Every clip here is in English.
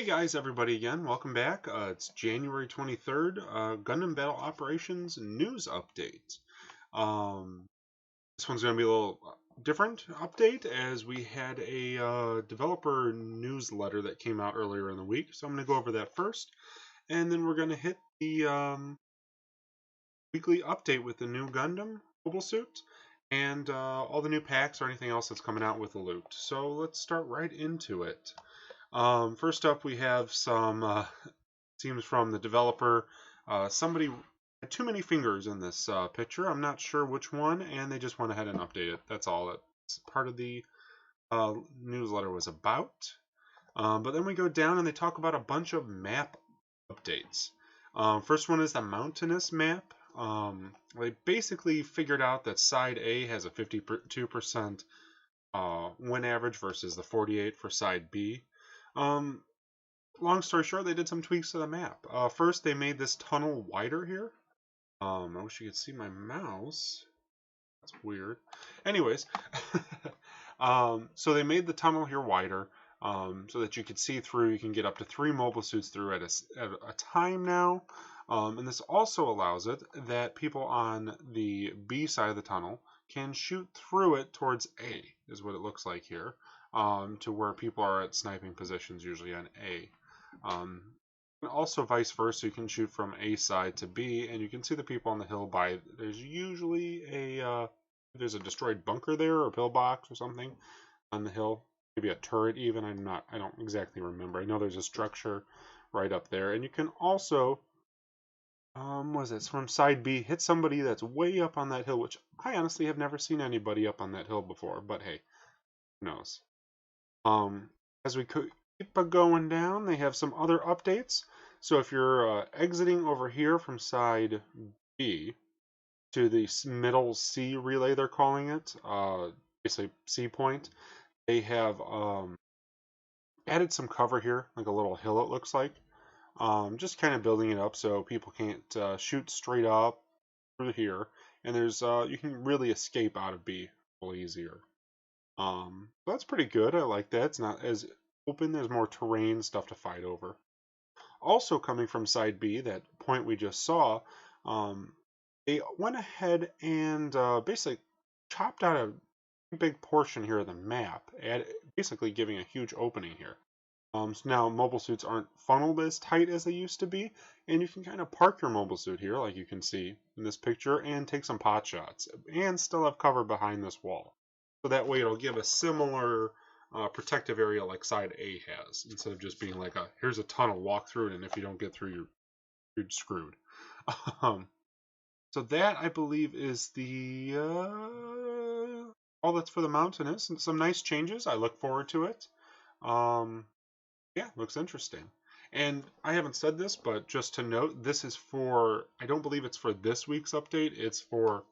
Hey guys, everybody again. Welcome back. It's January 23rd, Gundam Battle Operations News Update. This one's going to be a little different update as we had a developer newsletter that came out earlier in the week. So I'm going to go over that first, and then we're going to hit the weekly update with the new Gundam mobile suit and all the new packs or anything else that's coming out with the loot. So let's start right into it. First up, we have some seems from the developer. Somebody had too many fingers in this picture. I'm not sure which one, and they just went ahead and updated it. That's all it's part of the newsletter was about. But then we go down and they talk about a bunch of map updates. First one is the Mountainous Map. They basically figured out that side A has a 52% win average versus the 48 for side B. Long story short, they did some tweaks to the map. First, they made this tunnel wider here. I wish you could see my mouse. That's weird. Anyways, so they made the tunnel here wider so that you could see through. You can get up to 3 mobile suits through at a time now. And this also allows it that people on the B side of the tunnel can shoot through it towards A, is what it looks like here, to where people are at sniping positions, usually on A. And also vice versa, you can shoot from A side to B, and you can see the people on the hill by, there's usually there's a destroyed bunker there, or pillbox or something on the hill, maybe a turret even, I don't exactly remember. I know there's a structure right up there, and you can also, what is it, from side B, hit somebody that's way up on that hill, which I honestly have never seen anybody up on that hill before, but hey, who knows. As we keep going down, they have some other updates. So if you're exiting over here from side B to the middle C relay, they're calling it, basically C point, they have added some cover here, like a little hill it looks like. Just kind of building it up so people can't shoot straight up through here. And there's you can really escape out of B a little easier. That's pretty good. I like that. It's not as open. There's more terrain stuff to fight over. Also coming from side B, that point we just saw, they went ahead and basically chopped out a big portion here of the map, basically giving a huge opening here. So now mobile suits aren't funneled as tight as they used to be, and you can kind of park your mobile suit here, like you can see in this picture, and take some pot shots, and still have cover behind this wall. So that way it'll give a similar protective area like side A has, instead of just being like here's a tunnel, walk through it, and if you don't get through, you're screwed. So that, I believe, is the all that's for the Mountainous, and some nice changes. I look forward to it. Yeah, looks interesting. And I haven't said this, but just to note, this is for, I don't believe it's for this week's update, it's for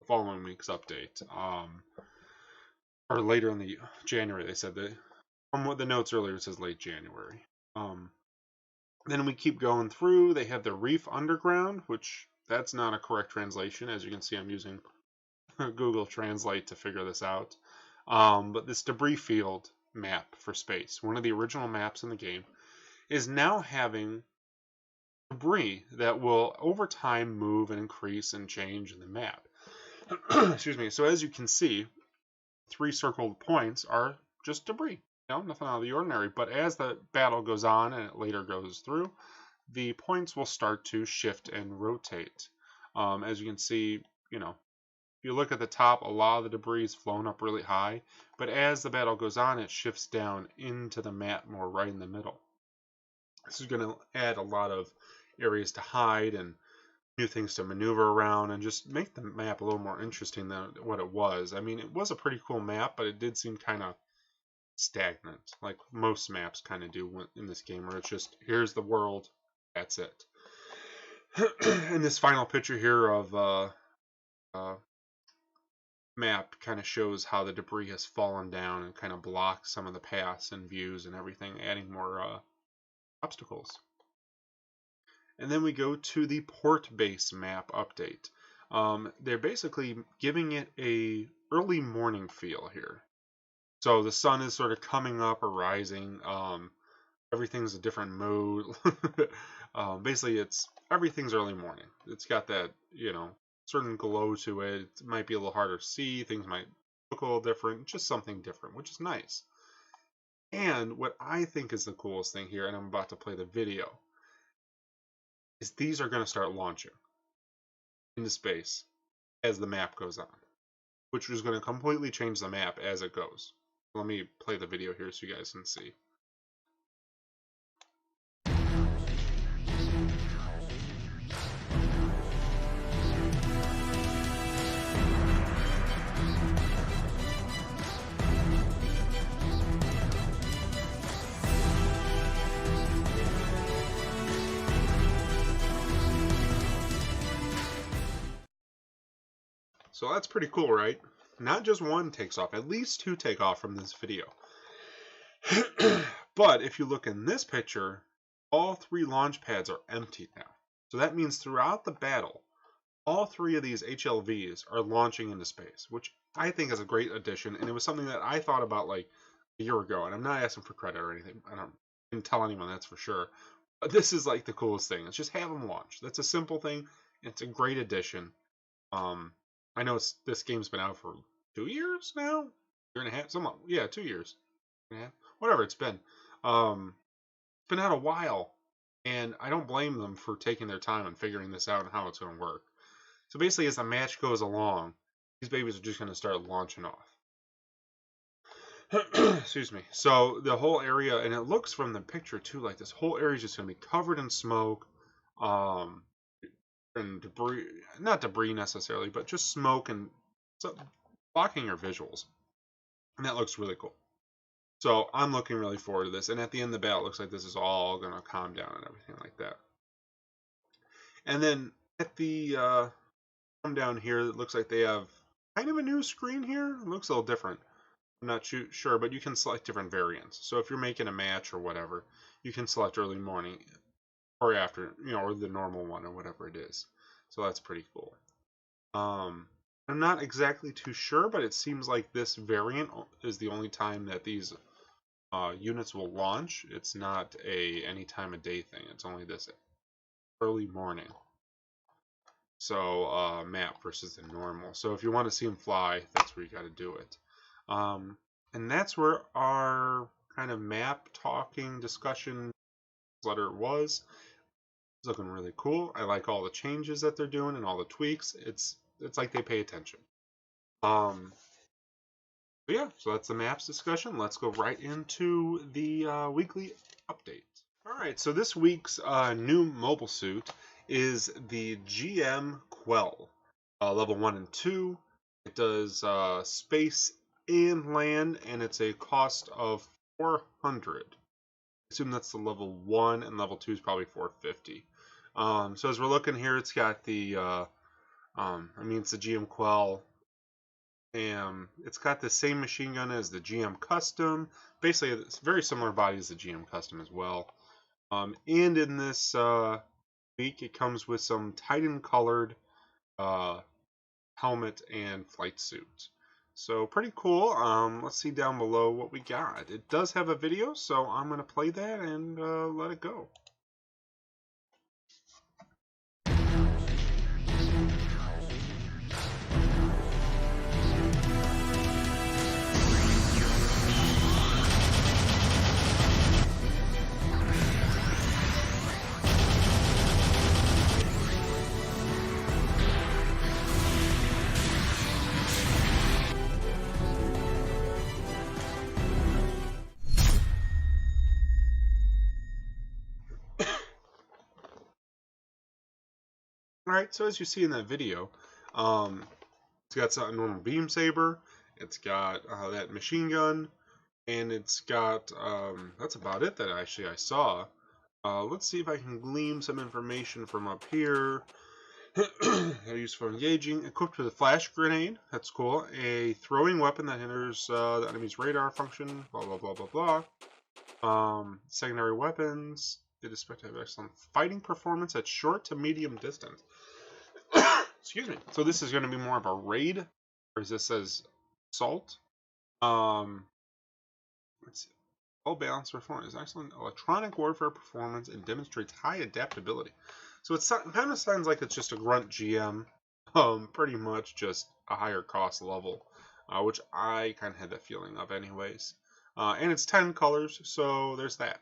the following week's update. Or later in the January, they said that. From what the notes earlier, it says late January. Then we keep going through. They have the Reef Underground, which that's not a correct translation. As you can see, I'm using Google Translate to figure this out. But this debris field map for space, one of the original maps in the game, is now having debris that will over time move and increase and change in the map. Excuse me. So as you can see, 3 circled points are just debris. Nothing out of the ordinary. But as the battle goes on and it later goes through, the points will start to shift and rotate. As you can see, if you look at the top, a lot of the debris is flown up really high. But as the battle goes on, it shifts down into the map more right in the middle. This is going to add a lot of areas to hide and new things to maneuver around and just make the map a little more interesting than what it was. I mean, it was a pretty cool map, but it did seem kind of stagnant, like most maps kind of do in this game, where it's just, here's the world, that's it. And this final picture here of map kind of shows how the debris has fallen down and kind of blocks some of the paths and views and everything, adding more obstacles. And then we go to the port base map update. They're basically giving it a early morning feel here. So the sun is sort of coming up or rising. everything's a different mode. Basically, everything's early morning. It's got that, certain glow to it. It might be a little harder to see. Things might look a little different. Just something different, which is nice. And what I think is the coolest thing here, and I'm about to play the video, is these are going to start launching into space as the map goes on, which is going to completely change the map as it goes. Let me play the video here so you guys can see. So that's pretty cool, right? Not just one takes off, at least two take off from this video. But if you look in this picture, all three launch pads are empty now. So that means throughout the battle, all three of these HLVs are launching into space, which I think is a great addition. And it was something that I thought about like a year ago. And I'm not asking for credit or anything. I didn't tell anyone, that's for sure. But this is like the coolest thing. It's just have them launch. That's a simple thing. It's a great addition. I know this game's been out for 2 years now, year and a half, 2 years, yeah, whatever it's been. It's been out a while, and I don't blame them for taking their time and figuring this out and how it's going to work. So basically, as the match goes along, these babies are just going to start launching off. Excuse me. So the whole area, and it looks from the picture too, like this whole area is just going to be covered in smoke. And debris, not debris necessarily, but just smoke and blocking your visuals. And that looks really cool. So I'm looking really forward to this. And at the end of the battle, it looks like this is all going to calm down and everything like that. And then at the come down here, it looks like they have kind of a new screen here. It looks a little different. I'm not sure, but you can select different variants. So if you're making a match or whatever, you can select early morning or after, or the normal one or whatever it is. So that's pretty cool. I'm not exactly too sure, but it seems like this variant is the only time that these units will launch. It's not any time of day thing. It's only this early morning. So map versus the normal. So if you want to see them fly, that's where you got to do it. And that's where our kind of map talking discussion letter was. It's looking really cool. I like all the changes that they're doing and all the tweaks. It's like they pay attention. But yeah, so that's the maps discussion. Let's go right into the weekly update. All right, so this week's new mobile suit is the GM Quell, level 1 and 2. It does space and land, and it's a cost of 400. I assume that's the level 1, and level 2 is probably 450. So as we're looking here, it's got the, it's the GM Quell. And it's got the same machine gun as the GM Custom. Basically, it's very similar body as the GM Custom as well. And in this week, it comes with some Titan-colored helmet and flight suit. So pretty cool. Let's see down below what we got. It does have a video, so I'm going to play that and let it go. Alright, so as you see in that video, it's got a normal beam saber, it's got that machine gun, and it's got, that's about it that I saw. Let's see if I can glean some information from up here. Useful for engaging, equipped with a flash grenade, that's cool, a throwing weapon that hinders the enemy's radar function, blah blah blah blah blah. Secondary weapons, they expect to have excellent fighting performance at short to medium distance. Excuse me. So this is going to be more of a raid, or as this says, assault. Let's see. Well-balanced performance, excellent electronic warfare performance, and demonstrates high adaptability. So it kind of sounds like it's just a grunt GM, pretty much just a higher cost level, which I kind of had that feeling of anyways. And it's 10 colors, so there's that.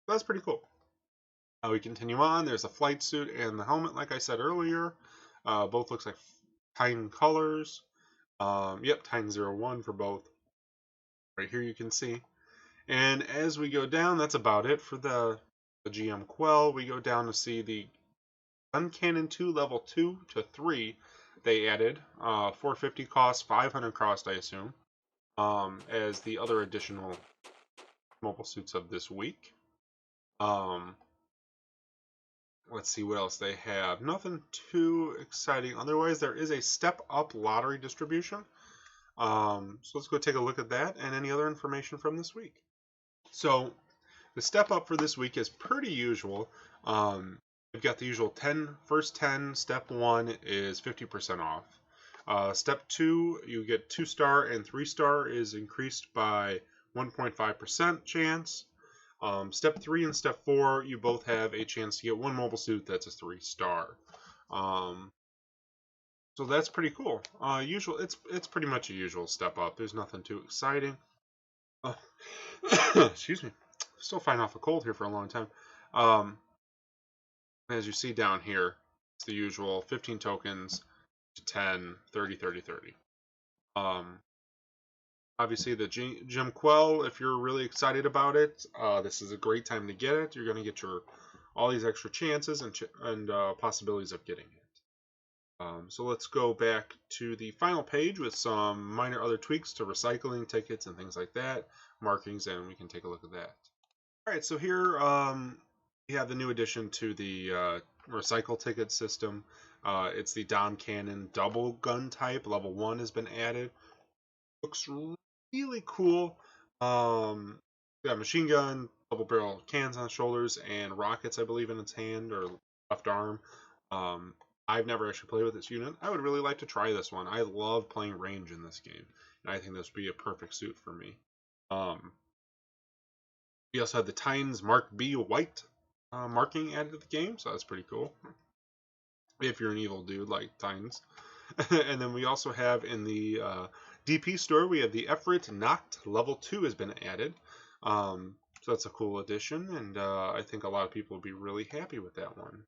That's pretty cool. We continue on. There's a flight suit and the helmet, like I said earlier. Both looks like Titan colors. Yep, Titan 01 for both. Right here you can see. And as we go down, that's about it for the GM Quell. We go down to see the Gun Cannon 2 level 2 to 3 they added. 450 cost, 500 cost, I assume, as the other additional mobile suits of this week. Let's see what else they have. Nothing too exciting. Otherwise, there is a step up lottery distribution. So let's go take a look at that and any other information from this week. So the step up for this week is pretty usual. We've got the usual first 10. Step 1 is 50% off. Step 2, you get 2-star, and 3-star is increased by 1.5% chance. Step 3 and Step 4, you both have a chance to get one mobile suit that's a 3-star. So that's pretty cool. It's pretty much a usual step up. There's nothing too exciting. Excuse me. Still fighting off a cold here for a long time. As you see down here, it's the usual 15 tokens to 10, 30, 30, 30. Obviously, the GM Quell, if you're really excited about it, this is a great time to get it. You're going to get all these extra chances and possibilities of getting it. So let's go back to the final page with some minor other tweaks to recycling tickets and things like that, markings, and we can take a look at that. All right, so here we have the new addition to the recycle ticket system. It's the Dom Cannon double gun type. Level 1 has been added. Looks really cool. Got machine gun, double barrel cans on the shoulders, and rockets, I believe, in its hand or left arm. I've never actually played with this unit. I would really like to try this one. I love playing range in this game, and I think this would be a perfect suit for me. We also had the Titans Mark B white marking added to the game, so that's pretty cool. If you're an evil dude like Titans. And then we also have in the DP store, we have the Efrit Noct level 2 has been added. So that's a cool addition, and I think a lot of people will be really happy with that one.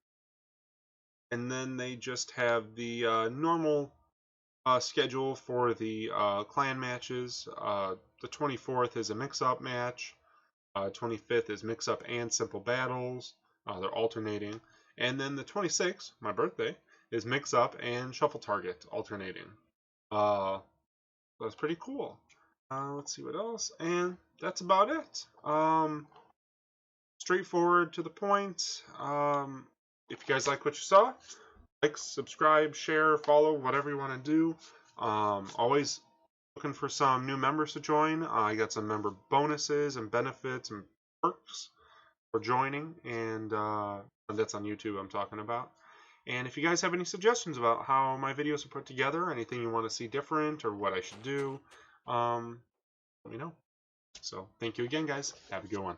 And then they just have the normal schedule for the clan matches. The 24th is a mix-up match. 25th is mix-up and simple battles. They're alternating. And then the 26th, my birthday, is mix-up and shuffle target alternating. That's pretty cool. Let's see what else. And that's about it. Straightforward to the point. If you guys like what you saw, like, subscribe, share, follow, whatever you want to do. Always looking for some new members to join. I got some member bonuses and benefits and perks for joining, and that's on YouTube I'm talking about. And if you guys have any suggestions about how my videos are put together, anything you want to see different or what I should do, let me know. So thank you again, guys. Have a good one.